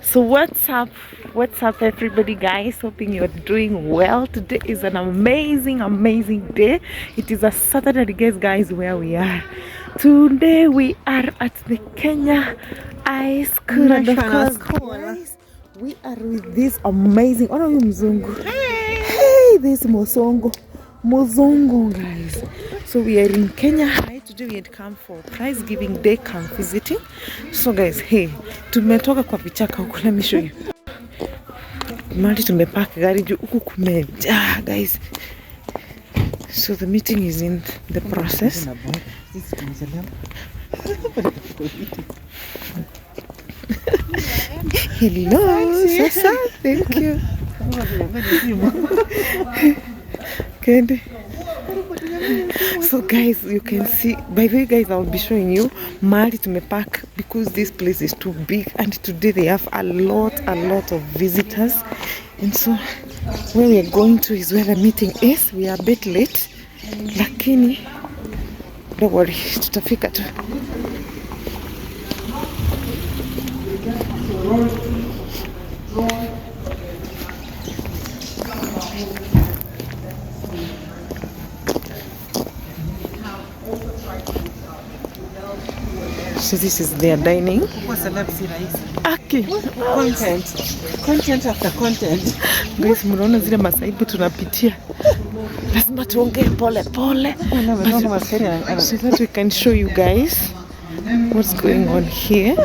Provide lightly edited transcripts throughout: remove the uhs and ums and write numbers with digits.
So what's up everybody, guys? Hoping you're doing well. Today is an amazing day. It is a Saturday, guys, where we are today. We are at the Kenya High School, and of course, guys, we are with this amazing mzungu. Hey, this Mozongo, guys. So we are in Kenya High today. We had come for prize giving day camp visiting. So guys, hey, tumetoka kwa vichaka huku. Let me show you. Mali tumepark gari juu huku kumejaa, guys. So the meeting is in the process. Hello, Sasa, thank you. Good. So guys, you can see, by the way guys, I'll be showing you Mali tumepark because this place is too big, and today they have a lot of visitors, and so where we are going to is where the meeting is. We are a bit late, lakini don't worry, tutafika tu. So this is their dining. Okay. Content after content. Guys, mnaona zile masaibu tunapitia. Lazima tuongee pole. So that we can show you guys what's going on here.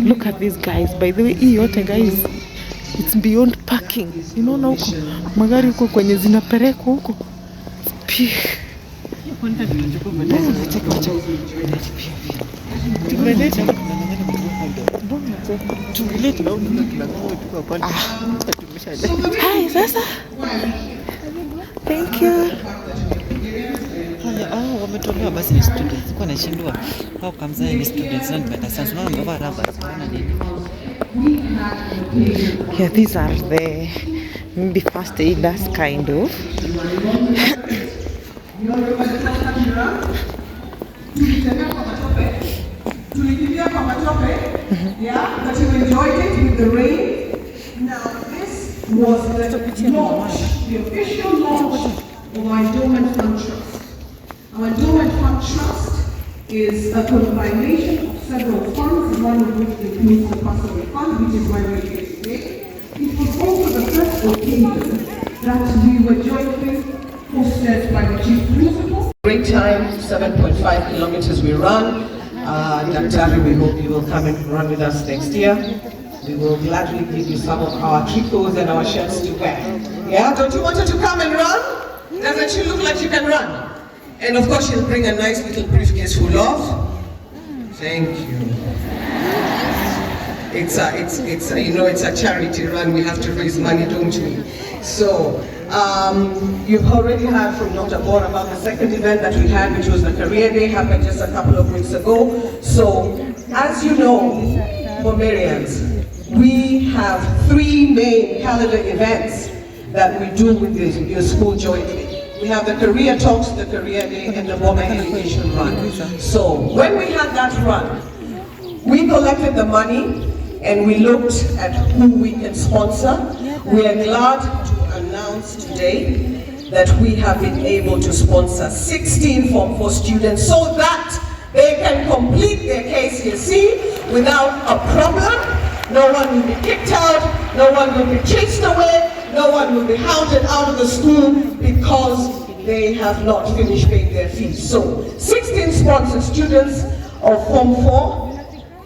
Look at these guys. By the way, hii yote guys, it's beyond parking. You know, na huko magari huko kwenye zinapelekwa huko. Hi, Sasa. Thank you. Wametolewa basi ni students. Kwa nashindwa how comes ni students na nimeka sasa unaona ngava raba sana nini. Yeah, these are the maybe first aiders kind of. Yeah, but you enjoyed it with the rain. Now this was the launch, the official launch of our Endowment Fund Trust. Our Endowment Fund Trust is a combination of several funds, one of which includes the Pastoral Fund, which is why we're here today. It was also the first occasion that we were jointly hosted by the Chief Principal. Great time, 7.5 kilometers we run. Daktari, we hope you will come and run with us next year. We will gladly give you some of our tricot and our shirts to wear. Yeah, don't you want her to come and run? Doesn't she look like she can run? And of course she'll bring a nice little briefcase full of. Thank you. It's a charity run. We have to raise money, don't we? So you've already heard from Dr. Bor about the second event that we had, which was the Career Day, happened just a couple of weeks ago. So as you know, Bombarians, we have three main calendar events that we do with your school jointly. We have the Career Talks, the Career Day, and the Bomber Education Run. So when we had that run, we collected the money and we looked at who we can sponsor. We are glad to announce today that we have been able to sponsor 16 Form 4 students so that they can complete their KCSE without a problem. No one will be kicked out, no one will be chased away, no one will be hounded out of the school because they have not finished paying their fees. So 16 sponsored students of Form 4.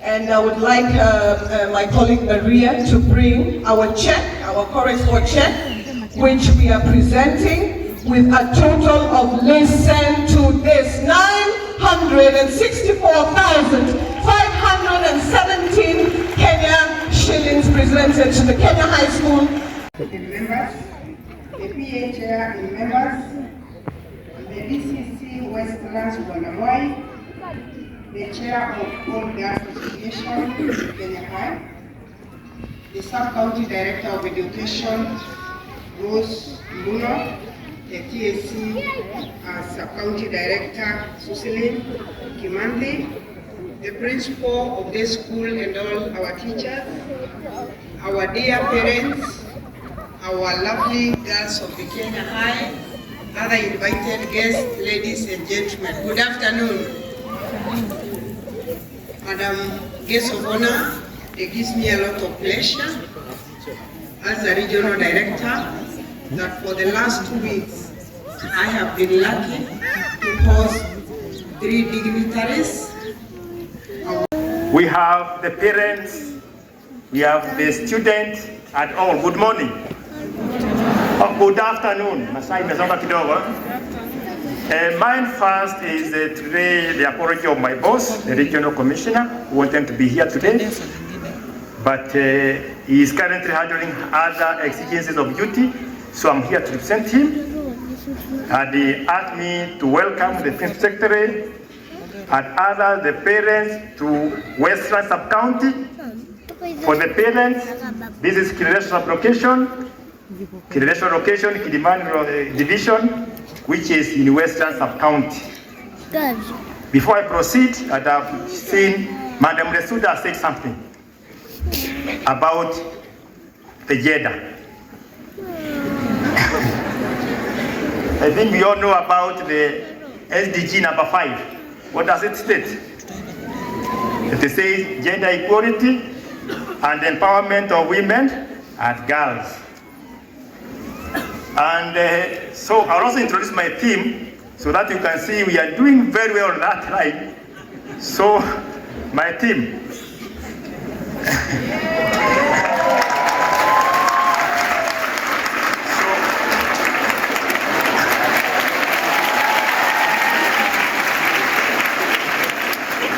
And I would like my colleague Maria to bring our check, our Chorus 4 check, which we are presenting with a total of, listen to this, 964,517 Kenya shillings presented to the Kenya High School. Members, the PA chair and members, the DCC Westlands Wanawai, the chair of all girls association, Kenya High, the sub-county director of education, Rose Muno, the TSC sub-county director, Susilin Kimandi, the principal of this school and all our teachers, our dear parents, our lovely girls of the Kenya High, other invited guests, ladies and gentlemen. Good afternoon. Madam Guest of Honor, it gives me a lot of pleasure as a regional director that for the last 2 weeks I have been lucky to host 3 dignitaries. We have the parents, we have the students, and all. Good morning. Oh, good afternoon. Masai mesonga kidogo. Mine first is today the apology of my boss, the regional commissioner, who wanted to be here today, but he is currently handling other exigencies of duty, so I'm here to represent him. And he asked me to welcome the Principal Secretary and others, the parents, to Western Sub-County. For the parents, this is Kireresho Sub-Location, Kireresho Location, Kilimani Division, which is in Western Sub-County. Before I proceed, I have seen Madam Resuda say something about the gender. I think we all know about the SDG number 5. What does it state? It says gender equality and empowerment of women and girls. And so I'll also introduce my team so that you can see we are doing very well on that line. So my team.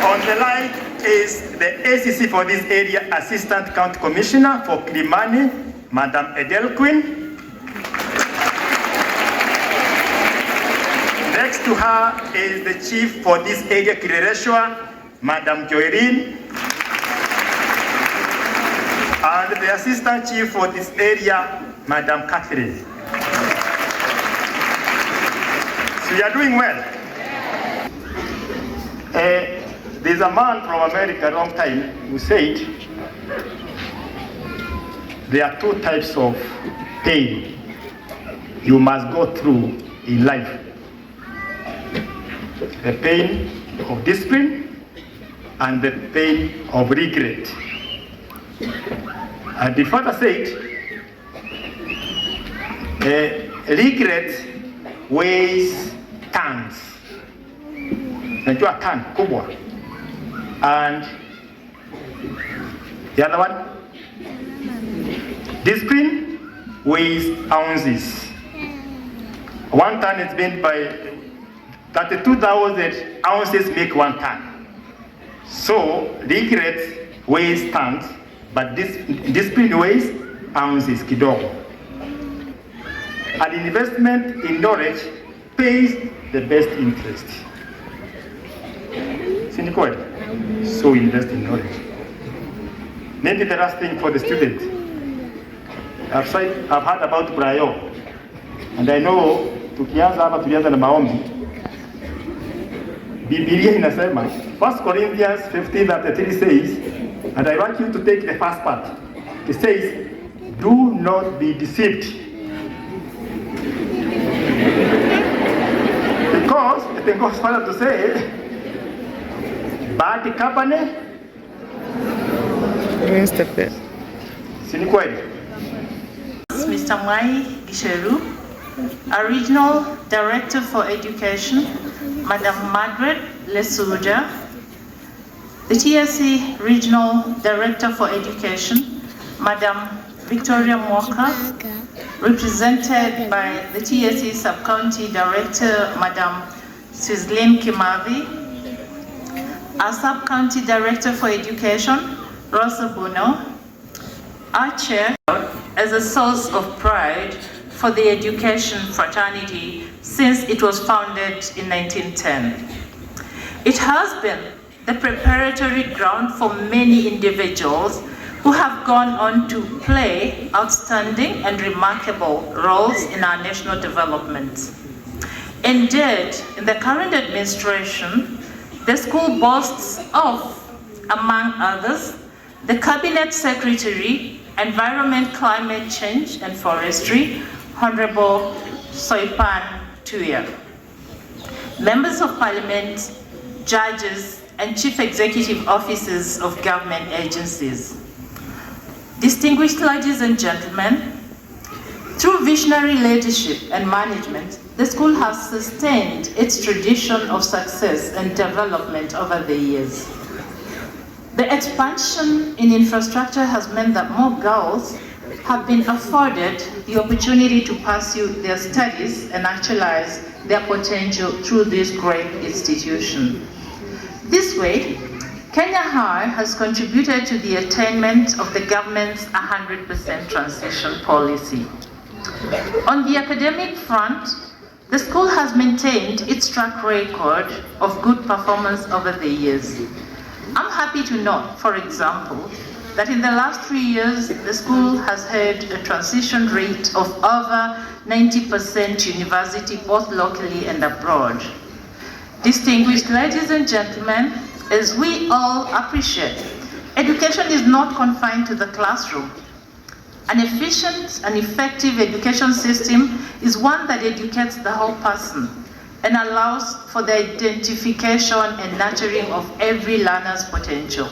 On the line is the ACC for this area, Assistant County Commissioner for Kilimani, Madam Edel Quinn. Next to her is the Chief for this area, Kireresho, Madam Joyrine. And the Assistant Chief for this area, Madam Catherine. So you are doing well. There's a man from America a long time who said there are 2 types of pain you must go through in life. The pain of discipline and the pain of regret. And the father said, regret weighs tons. Najua ton kubwa. And the other one, discipline weighs ounces. 1 ton is made by 32,000 ounces make 1 ton. So regret weighs tons, but discipline weighs ounces kidogo. And investment in knowledge pays the best interest. Sinikweli? So invest in knowledge. Maybe the last thing for the student. I've heard about Brayo. And I know tukianza hapa tulianza na maombi. Biblia inasema 1 Corinthians 15:33 says, and I want you to take the first part. It says, do not be deceived. Because it goes further to say, bad company Against the best. Sini kweli? Mr. Mwai Gisheru, a Regional Director for Education, Madam Margaret Lesuja, the TSC Regional Director for Education, Madam Victoria Mwaka, represented by the TSC Sub-County Director, Madam Sizzlin Kimavi, our Sub-County Director for Education, Rosa Bono, our Chair, as a source of pride for the education fraternity since it was founded in 1910. It has been the preparatory ground for many individuals who have gone on to play outstanding and remarkable roles in our national development. Indeed, in the current administration, The school boasts of, among others, the Cabinet Secretary, Environment, Climate Change and Forestry, Honorable Soipan Tuya, members of Parliament, judges, and chief executive officers of government agencies. Distinguished ladies and gentlemen, through visionary leadership and management, the school has sustained its tradition of success and development over the years. The expansion in infrastructure has meant that more girls have been afforded the opportunity to pursue their studies and actualize their potential through this great institution. This way, Kenya High has contributed to the attainment of the government's 100% transition policy. On the academic front, the school has maintained its track record of good performance over the years. I'm happy to note, for example, that in the last 3 years, the school has had a transition rate of over 90% university, both locally and abroad. Distinguished ladies and gentlemen, as we all appreciate, education is not confined to the classroom. An efficient and effective education system is one that educates the whole person and allows for the identification and nurturing of every learner's potential.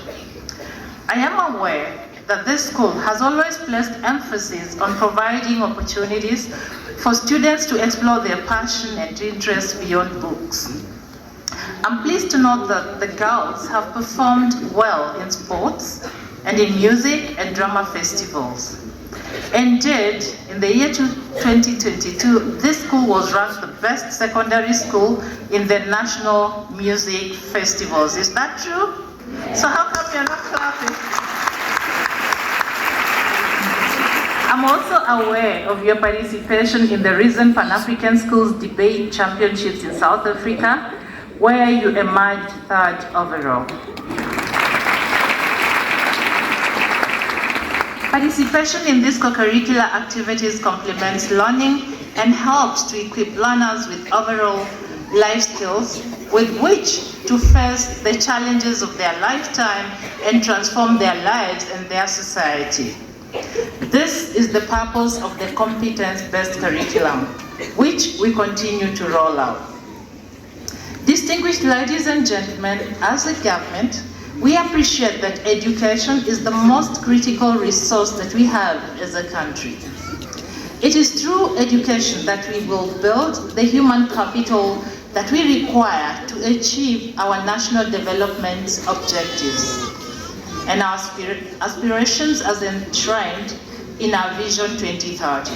I am aware that this school has always placed emphasis on providing opportunities for students to explore their passion and interests beyond books. I'm pleased to note that the girls have performed well in sports and in music and drama festivals. Indeed, in the year 2022, this school was ranked the best secondary school in the national music festivals. Is that true? So how come you're not clapping? I'm also aware of your participation in the recent Pan-African Schools Debate Championships in South Africa, where you emerged 3rd overall. Participation in these co-curricular activities complements learning and helps to equip learners with overall life skills with which to face the challenges of their lifetime and transform their lives and their society. This is the purpose of the competence-based curriculum, which we continue to roll out. Distinguished ladies and gentlemen, as a government, we appreciate that education is the most critical resource that we have as a country. It is through education that we will build the human capital that we require to achieve our national development objectives and our aspirations as enshrined in our Vision 2030.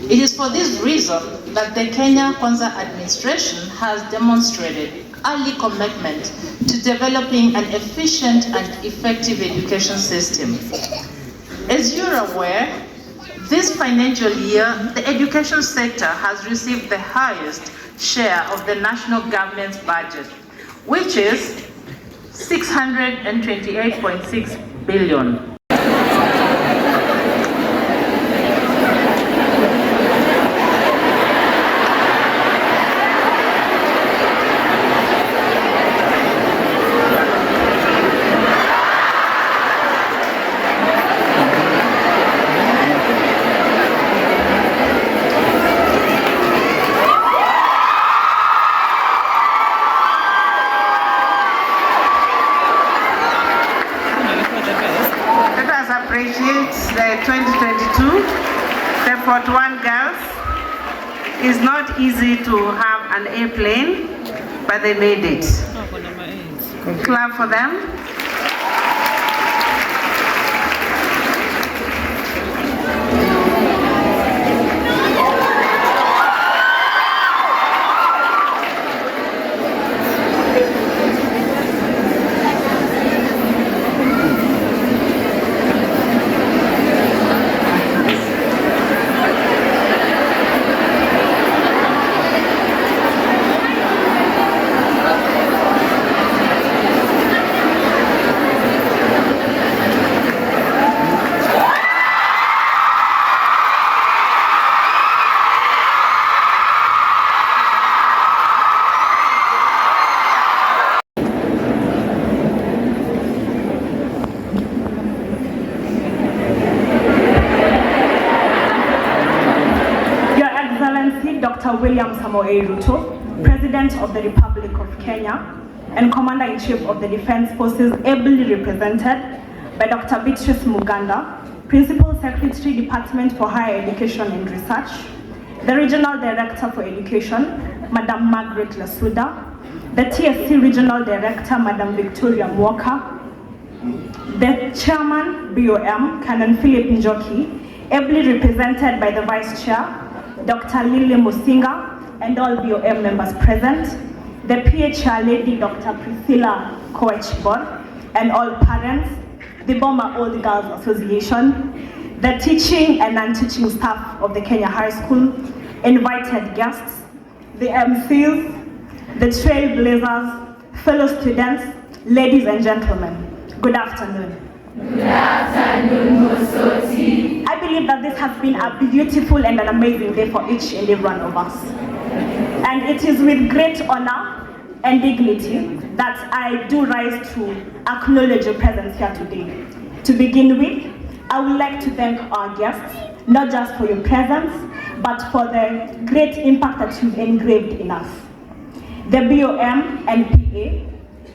It is for this reason that the Kenya Kwanza administration has demonstrated early commitment to developing an efficient and effective education system. As you're aware, this financial year, the education sector has received the highest share of the national government's budget, which is 628.6 billion. The 2022, the 41 girls. It's not easy to have an airplane, but they made it. Clap for them. William Samoei Ruto, President of the Republic of Kenya, and Commander-in-Chief of the Defense Forces, ably represented by Dr. Beatrice Muganda, Principal Secretary, Department for Higher Education and Research, the Regional Director for Education, Madam Margaret Lesuda, the TSC Regional Director, Madam Victoria Mwaka, the Chairman, BOM, Canon Philip Njoki, ably represented by the Vice Chair, Dr. Lily Musinga, and all BOM members present, the PA Chair Lady, Dr. Priscilla Koechbor, and all parents, the Boma Old Girls Association, the teaching and non-teaching staff of the Kenya High School, invited guests, the MCs, the trailblazers, fellow students, ladies and gentlemen, good afternoon. Good afternoon, Mosoti. I believe that this has been a beautiful and an amazing day for each and every one of us. And it is with great honor and dignity that I do rise to acknowledge your presence here today. To begin with, I would like to thank our guests, not just for your presence, but for the great impact that you've engraved in us. The BOM and PA,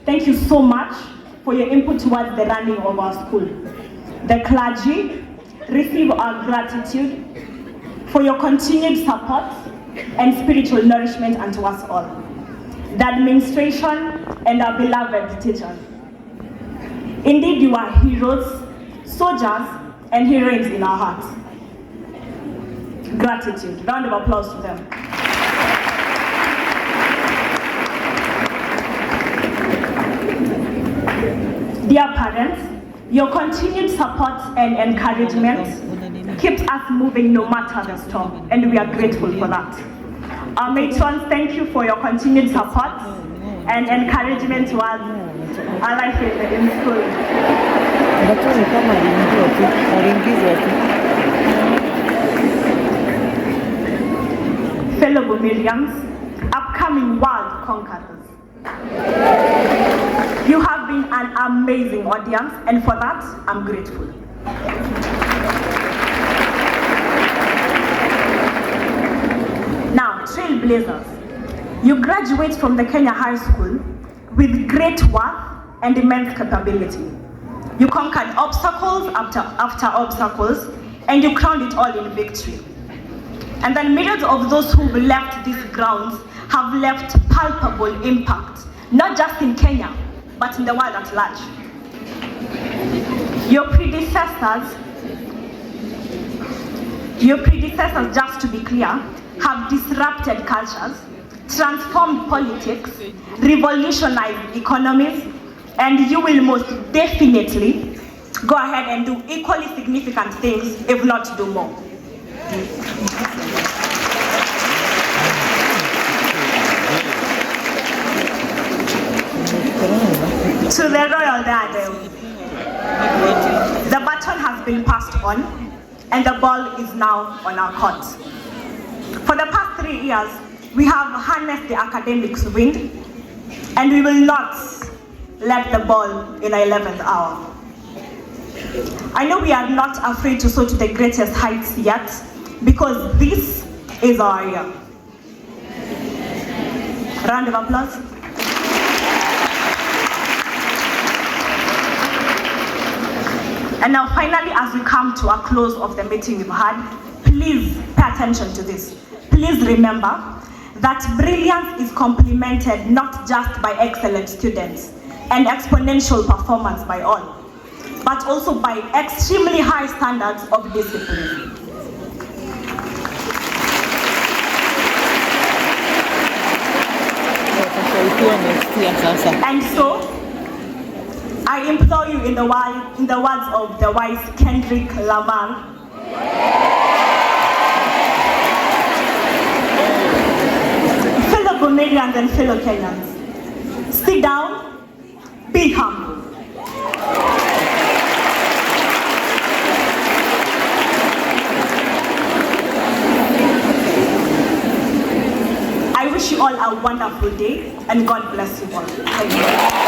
thank you so much for your input towards the running of our school. The clergy, receive our gratitude for your continued support and spiritual nourishment unto us all. The administration and our beloved teachers. Indeed, you are heroes, soldiers, and heroines in our hearts. Gratitude. Round of applause to them. Dear parents, your continued support and encouragement keeps us moving no matter the storm, and we are grateful for that. Our matrons, thank you for your continued support and encouragement towards our life in school. Fellow Bumilians, upcoming world conquerors. You have been an amazing audience, and for that, I'm grateful. Now, trailblazers, you graduate from the Kenya High School with great worth and immense capability. You conquered obstacles after obstacles, and you crowned it all in victory. And then millions of those who've left these grounds have left palpable impact, not just in Kenya, but in the world at large. Your predecessors, just to be clear, have disrupted cultures, transformed politics, revolutionized economies, and you will most definitely go ahead and do equally significant things, if not do more. To the royal diadem, the baton has been passed on, and the ball is now on our court. For the past 3 years, we have harnessed the academics' wind, and we will not let the ball in our 11th hour. I know we are not afraid to soar to the greatest heights yet, because this is our year. Round of applause. And now finally, as we come to a close of the meeting we've had, please pay attention to this. Please remember that brilliance is complemented not just by excellent students and exponential performance by all, but also by extremely high standards of discipline. And so, I implore you in the words of the wise Kendrick Lamar, fellow Bumilians and fellow Kenyans, sit down, be humble. I wish you all a wonderful day, and God bless you all. Thank you.